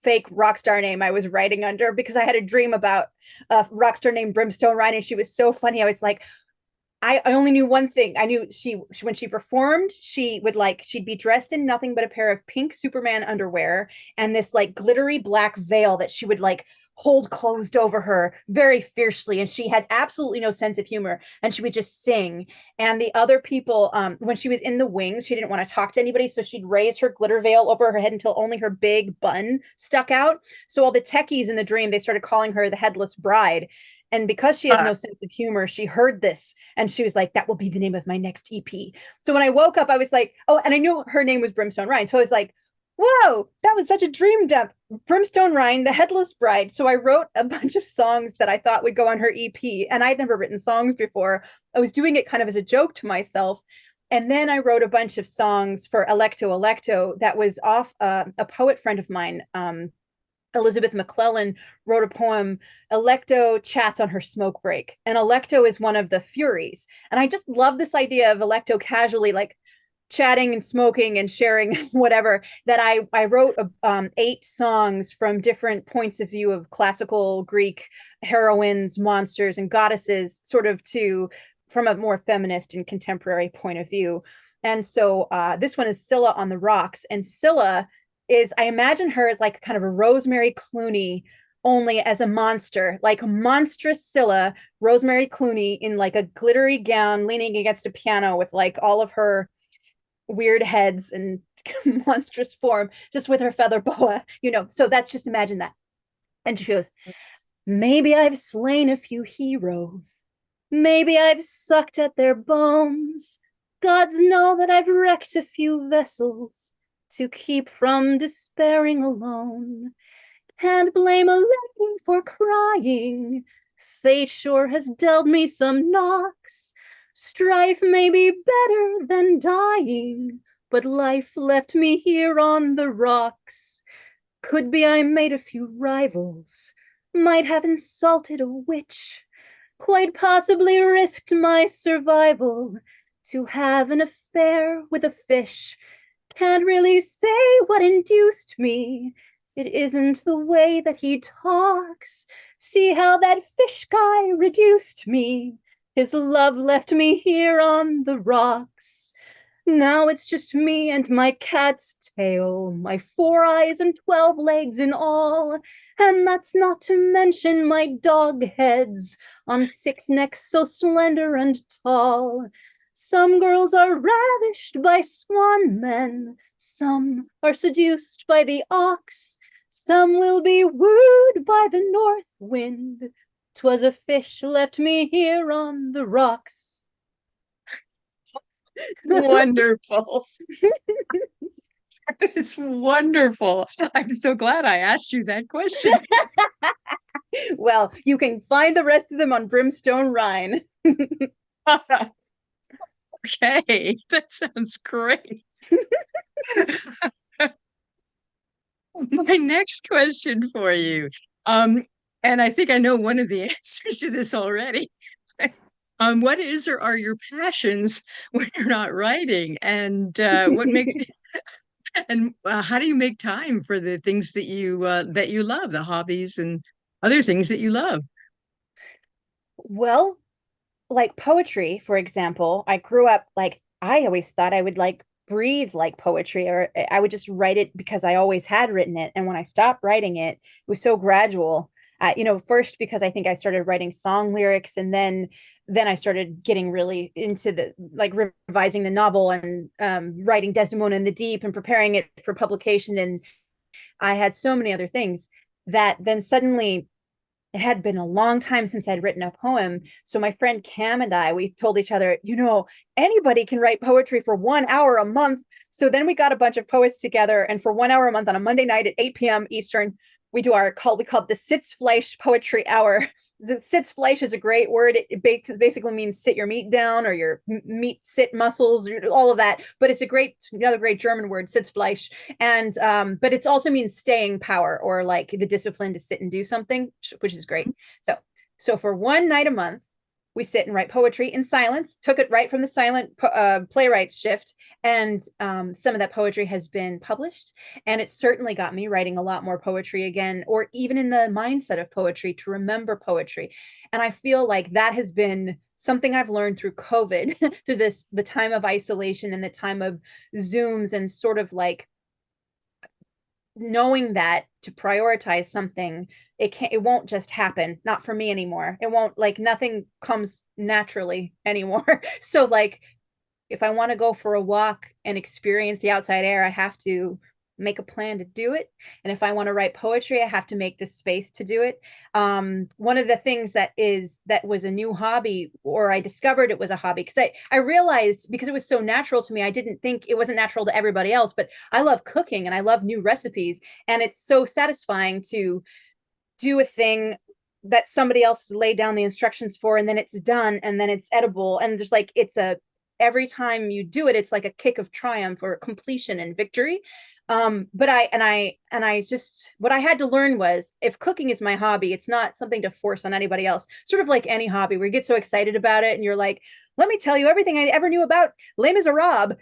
fake rock star name I was writing under because I had a dream about a rock star named Brimstone Rhine. And she was so funny. I was like, I only knew one thing. I knew she when she performed, she'd be dressed in nothing but a pair of pink Superman underwear and this like glittery black veil that she would like hold closed over her very fiercely, and she had absolutely no sense of humor, and she would just sing. And the other people, when she was in the wings, she didn't want to talk to anybody, so she'd raise her glitter veil over her head until only her big bun stuck out. So all the techies in the dream, they started calling her the Headless Bride. And because she has Uh, no sense of humor, she heard this and she was like, that will be the name of my next EP. So when I woke up, I was like, oh, and I knew her name was Brimstone Rhine. So I was like, whoa, that was such a dream dump. Brimstone Rhine, the Headless Bride. So I wrote a bunch of songs that I thought would go on her EP. And I'd never written songs before. I was doing it kind of as a joke to myself. And then I wrote a bunch of songs for Electo Electo that was off a poet friend of mine, Elizabeth McClellan, wrote a poem, Electo chats on her smoke break. And Electo is one of the Furies. And I just love this idea of Electo casually like chatting and smoking and sharing whatever. That I wrote 8 songs from different points of view of classical Greek heroines, monsters, and goddesses, sort of to from a more feminist and contemporary point of view. And so this one is Scylla on the Rocks. And Scylla is, I imagine her as like kind of a Rosemary Clooney, only as a monster, like monstrous Scylla, Rosemary Clooney in like a glittery gown, leaning against a piano with like all of her weird heads and monstrous form, just with her feather boa, you know. So that's just imagine that. And she goes, maybe I've slain a few heroes. Maybe I've sucked at their bones. Gods know that I've wrecked a few vessels to keep from despairing alone. Can't blame a lady for crying. Fate sure has dealt me some knocks. Strife may be better than dying, but life left me here on the rocks. Could be I made a few rivals, might have insulted a witch, quite possibly risked my survival to have an affair with a fish. Can't really say what induced me. It isn't the way that he talks. See how that fish guy reduced me. His love left me here on the rocks. Now it's just me and my cat's tail, my 4 eyes and 12 legs in all. And that's not to mention my dog heads on 6 necks so slender and tall. Some girls are ravished by swan men, some are seduced by the ox, some will be wooed by the north wind. 'Twas a fish left me here on the rocks. Wonderful. It's wonderful. I'm so glad I asked you that question. Well, you can find the rest of them on Brimstone Rhine. Okay, that sounds great. My next question for you, um, and I think I know one of the answers to this already. What is or are your passions when you're not writing, and what makes and how do you make time for the things that you love, the hobbies and other things that you love? Well, like poetry, for example, I grew up like I always thought I would like breathe like poetry, or I would just write it because I always had written it. And when I stopped writing it, it was so gradual. First because I think I started writing song lyrics, and then I started getting really into the like revising the novel and writing Desdemona in the Deep and preparing it for publication. And I had so many other things that then suddenly it had been a long time since I'd written a poem. So my friend Cam and I, we told each other, anybody can write poetry for 1 hour a month. So then we got a bunch of poets together, and for 1 hour a month on a Monday night at 8 p.m. Eastern, we do we call it the Sitzfleisch Poetry Hour. Sitzfleisch is a great word. It basically means sit your meat down, or your meat sit muscles, all of that. But it's another great German word, Sitzfleisch. And but it also means staying power, or like the discipline to sit and do something, which is great. So for one night a month, we sit and write poetry in silence. Took it right from the silent playwright shift, and some of that poetry has been published, and it certainly got me writing a lot more poetry again, or even in the mindset of poetry, to remember poetry. And I feel like that has been something I've learned through COVID, through the time of isolation and the time of Zooms, and sort of like knowing that to prioritize something, it won't just happen. Not for me anymore. It won't, like, nothing comes naturally anymore. So like if I want to go for a walk and experience the outside air, I have to make a plan to do it. And if I want to write poetry, I have to make the space to do it. One of the things that was a new hobby, or I discovered it was a hobby, because I realized, because it was so natural to me, I didn't think it wasn't natural to everybody else, but I love cooking and I love new recipes. And it's so satisfying to do a thing that somebody else laid down the instructions for, and then it's done, and then it's edible, and there's like, every time you do it, it's like a kick of triumph or completion and victory. But I just, what I had to learn was, if cooking is my hobby, it's not something to force on anybody else. Sort of like any hobby where you get so excited about it and you're like, let me tell you everything I ever knew about Les Miserables.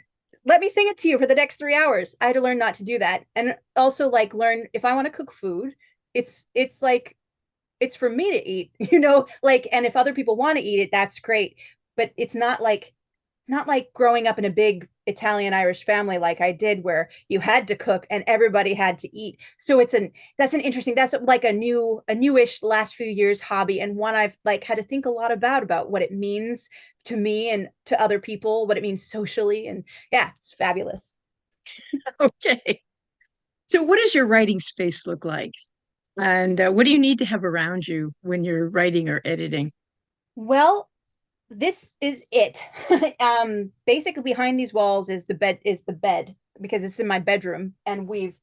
Let me sing it to you for the next 3 hours. I had to learn not to do that. And also like learn, if I want to cook food, it's like, it's for me to eat, like, and if other people want to eat it, that's great. But it's not like growing up in a big Italian Irish family like I did, where you had to cook and everybody had to eat. So that's like a newish last few years hobby, and one I've like had to think a lot about what it means to me and to other people, what it means socially. And yeah, it's fabulous. Okay. So, what does your writing space look like? And what do you need to have around you when you're writing or editing? Well, this is it. Basically behind these walls is the bed, because it's in my bedroom, and we've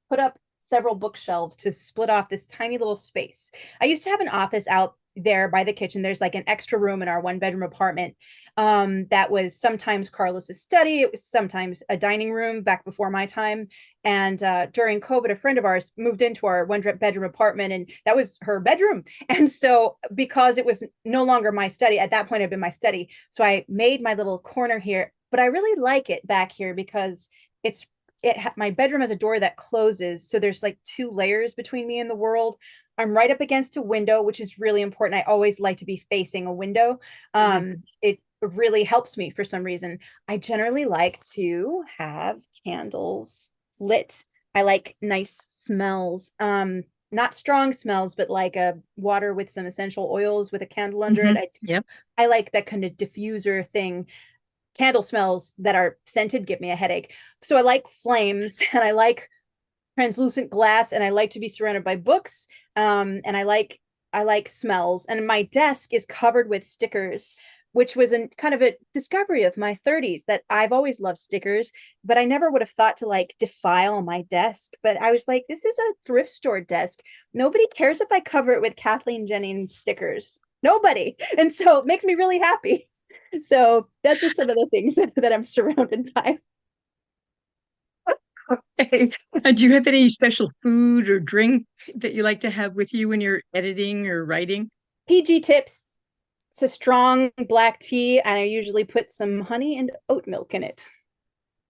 put up several bookshelves to split off this tiny little space. I used to have an office out there by the kitchen. There's like an extra room in our one bedroom apartment, that was sometimes Carlos's study. It was sometimes a dining room back before my time. And during COVID, a friend of ours moved into our one bedroom apartment, and that was her bedroom. And so, because it was no longer my study, at that point, it had been my study. So I made my little corner here, but I really like it back here because my bedroom has a door that closes. So there's like two layers between me and the world. I'm right up against a window, which is really important. I always like to be facing a window. Mhm. It really helps me for some reason. I generally like to have candles lit. I like nice smells. Not strong smells, but like a water with some essential oils with a candle under it. Mhm. Yep. I like that kind of diffuser thing. Candle smells that are scented give me a headache. So I like flames, and I like translucent glass, and I like to be surrounded by books. And I like smells. And my desk is covered with stickers, which was a kind of a discovery of my 30s, that I've always loved stickers, but I never would have thought to like defile my desk. But I was like, this is a thrift store desk. Nobody cares if I cover it with Kathleen Jennings stickers. Nobody. And so it makes me really happy. So that's just some of the things that I'm surrounded by. Okay. Do you have any special food or drink that you like to have with you when you're editing or writing? PG tips. It's a strong black tea, and I usually put some honey and oat milk in it.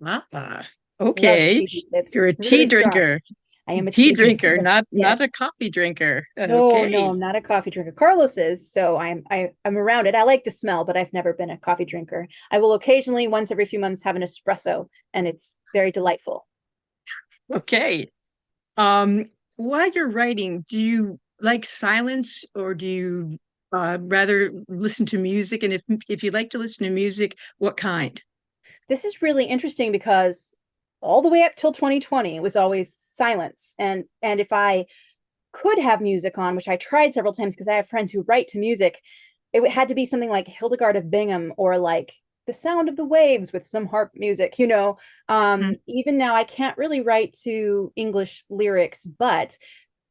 Ah, Love okay. tea. It's You're a tea really strong. drinker. I am a Tea tea drinker, drinker. not a Yes. coffee drinker. No, no, Okay. I'm not a coffee drinker. Carlos is, so I'm around it. I like the smell, but I've never been a coffee drinker. I will occasionally, once every few months, have an espresso, and it's very delightful. Okay. Um, while you're writing, do you like silence or do you rather listen to music? And if you like to listen to music, what kind? This is really interesting because all the way up till 2020, it was always silence. And if I could have music on, which I tried several times because I have friends who write to music, it had to be something like Hildegard of Bingham or like the sound of the waves with some harp music, you know. Mm. Even now I can't really write to English lyrics, but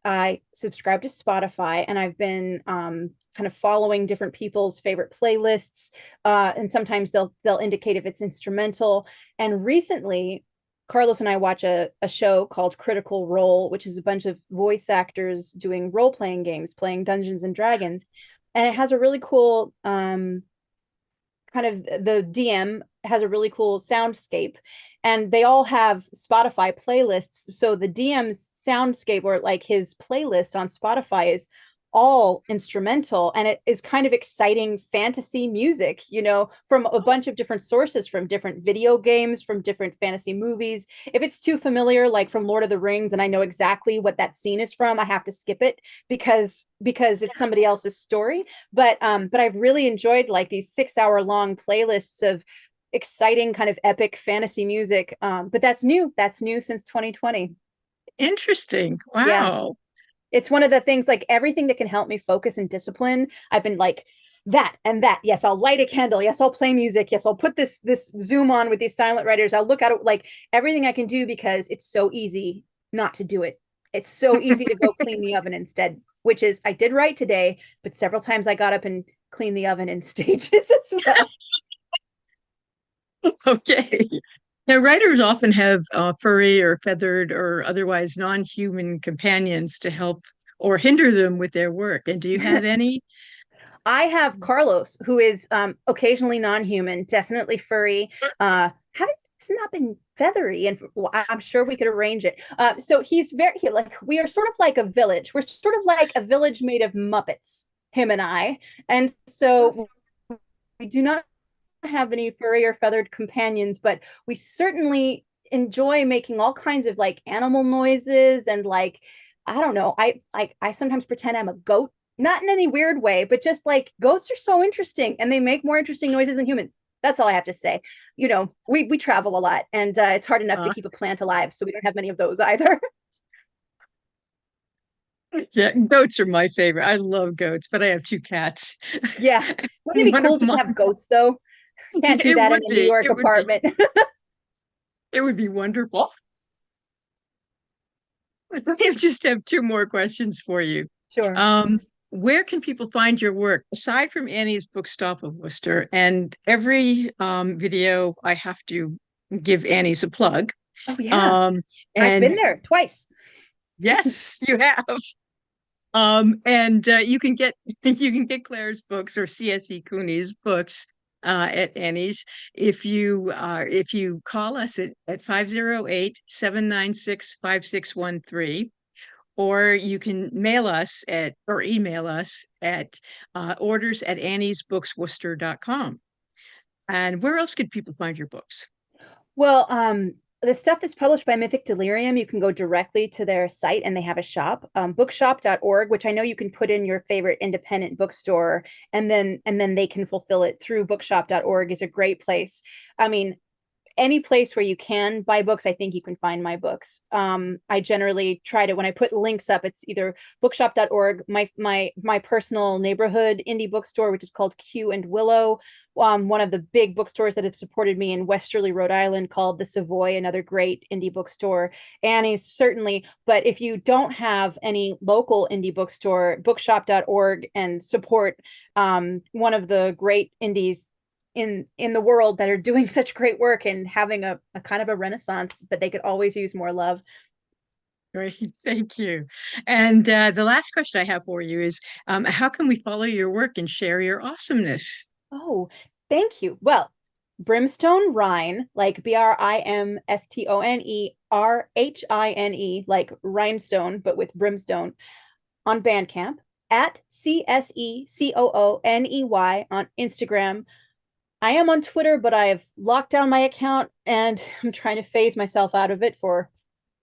I subscribe to Spotify, and I've been kind of following different people's favorite playlists, and sometimes they'll indicate if it's instrumental. And recently, Carlos and I watch a show called Critical Role, which is a bunch of voice actors doing role playing games, playing Dungeons and Dragons, and it has a really cool kind of the DM has a really cool soundscape, and they all have Spotify playlists. So the DM's soundscape, or like his playlist on Spotify, is all instrumental, and it is kind of exciting fantasy music, you know, from a bunch of different sources, from different video games, from different fantasy movies. If it's too familiar, like from Lord of the Rings, and I know exactly what that scene is from, I have to skip it because it's somebody else's story. But I've really enjoyed like these 6 hour long playlists of exciting kind of epic fantasy music. But that's new. That's new since 2020. Interesting. Yeah. Wow. It's one of the things, like everything that can help me focus and discipline. I've been like that and that. Yes, I'll light a candle. Yes, I'll play music. Yes, I'll put this Zoom on with these silent writers. I'll look at it, like everything I can do, because it's so easy not to do it. It's so easy to go clean the oven instead, which is I did write today, but several times I got up and cleaned the oven in stages as well. Okay. Now, writers often have furry or feathered or otherwise non-human companions to help or hinder them with their work. And do you have any? I have Carlos, who is occasionally non-human, definitely furry. Haven't It's not been feathery, and I'm sure we could arrange it. So like we are sort of like a village. We're sort of like a village made of Muppets, him and I, and so we do not have any furry or feathered companions, but we certainly enjoy making all kinds of like animal noises, and like I don't know, I sometimes pretend I'm a goat, not in any weird way, but just like goats are so interesting and they make more interesting noises than humans. That's all I have to say. You know, we travel a lot, and it's hard enough to Uh, keep a plant alive, so we don't have many of those either. yeah, goats are my favorite. I love goats, but I have two cats. Yeah. Wouldn't it be One of cool just to mine, have goats though? Can't do it that in would a New be, York apartment. it would be wonderful. I just have two more questions for you. Sure. Um, where can people find your work aside from Annie's Bookstop of Worcester? And every video, I have to give Annie's a plug. Oh yeah. Um, I've and been there twice. yes, you have. And you can get you can get Claire's books or C.S.E. Cooney's books at Annie's if you call us at 508-796-5613, or you can mail us at or email us at orders at anniesbooksworcester.com. And where else could people find your books? Well, the stuff that's published by Mythic Delirium, you can go directly to their site, and they have a shop, bookshop.org, which I know you can put in your favorite independent bookstore, and then they can fulfill it through bookshop.org is a great place. I mean, any place where you can buy books, I think you can find my books. I generally try to, when I put links up, it's either bookshop.org, my personal neighborhood indie bookstore, which is called Q and Willow, one of the big bookstores that have supported me in Westerly, Rhode Island, called the Savoy, another great indie bookstore. Annie's certainly, but if you don't have any local indie bookstore, bookshop.org, and support one of the great indies in the world that are doing such great work and having a kind of a renaissance, but they could always use more love. Great, thank you. And the last question I have for you is, how can we follow your work and share your awesomeness? Oh, thank you. Well, Brimstone Rhine, like BrimstoneRhine, like rhinestone, but with brimstone on Bandcamp, at CSE Cooney on Instagram. I am on Twitter, but I have locked down my account and I'm trying to phase myself out of it for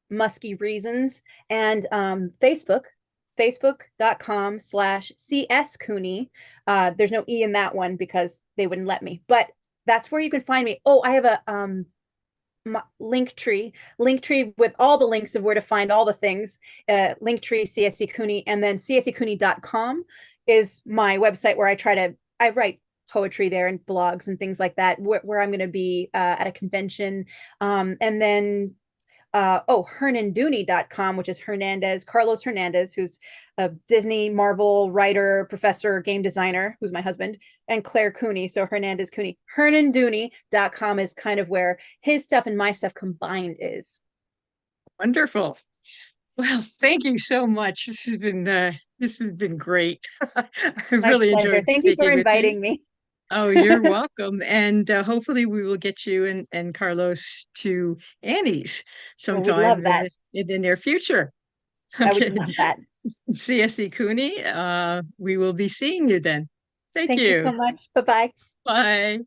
musky reasons. And Facebook.com/CS Cooney. There's no E in that one because they wouldn't let me, but that's where you can find me. Oh, I have a link tree with all the links of where to find all the things. Link tree C.S.E Cooney, and then CSECooney.com is my website where I write poetry there and blogs and things like that, where I'm going to be at a convention. And then hernandooney.com, which is Carlos Hernandez, who's a Disney Marvel writer, professor, game designer, who's my husband, and Claire Cooney. So Hernandez Cooney. Hernandooney.com is kind of where his stuff and my stuff combined is. Wonderful. Well, thank you so much. This has been great. I My really pleasure. enjoyed Thank you for speaking with you. inviting me. Oh, you're welcome. And hopefully we will get you and Carlos to Annie's Well, we'd sometime love that. in the near future. I would Okay. love that. C.S.E. Cooney, we will be seeing you then. Thank Thank you so you. much. Bye bye. Bye.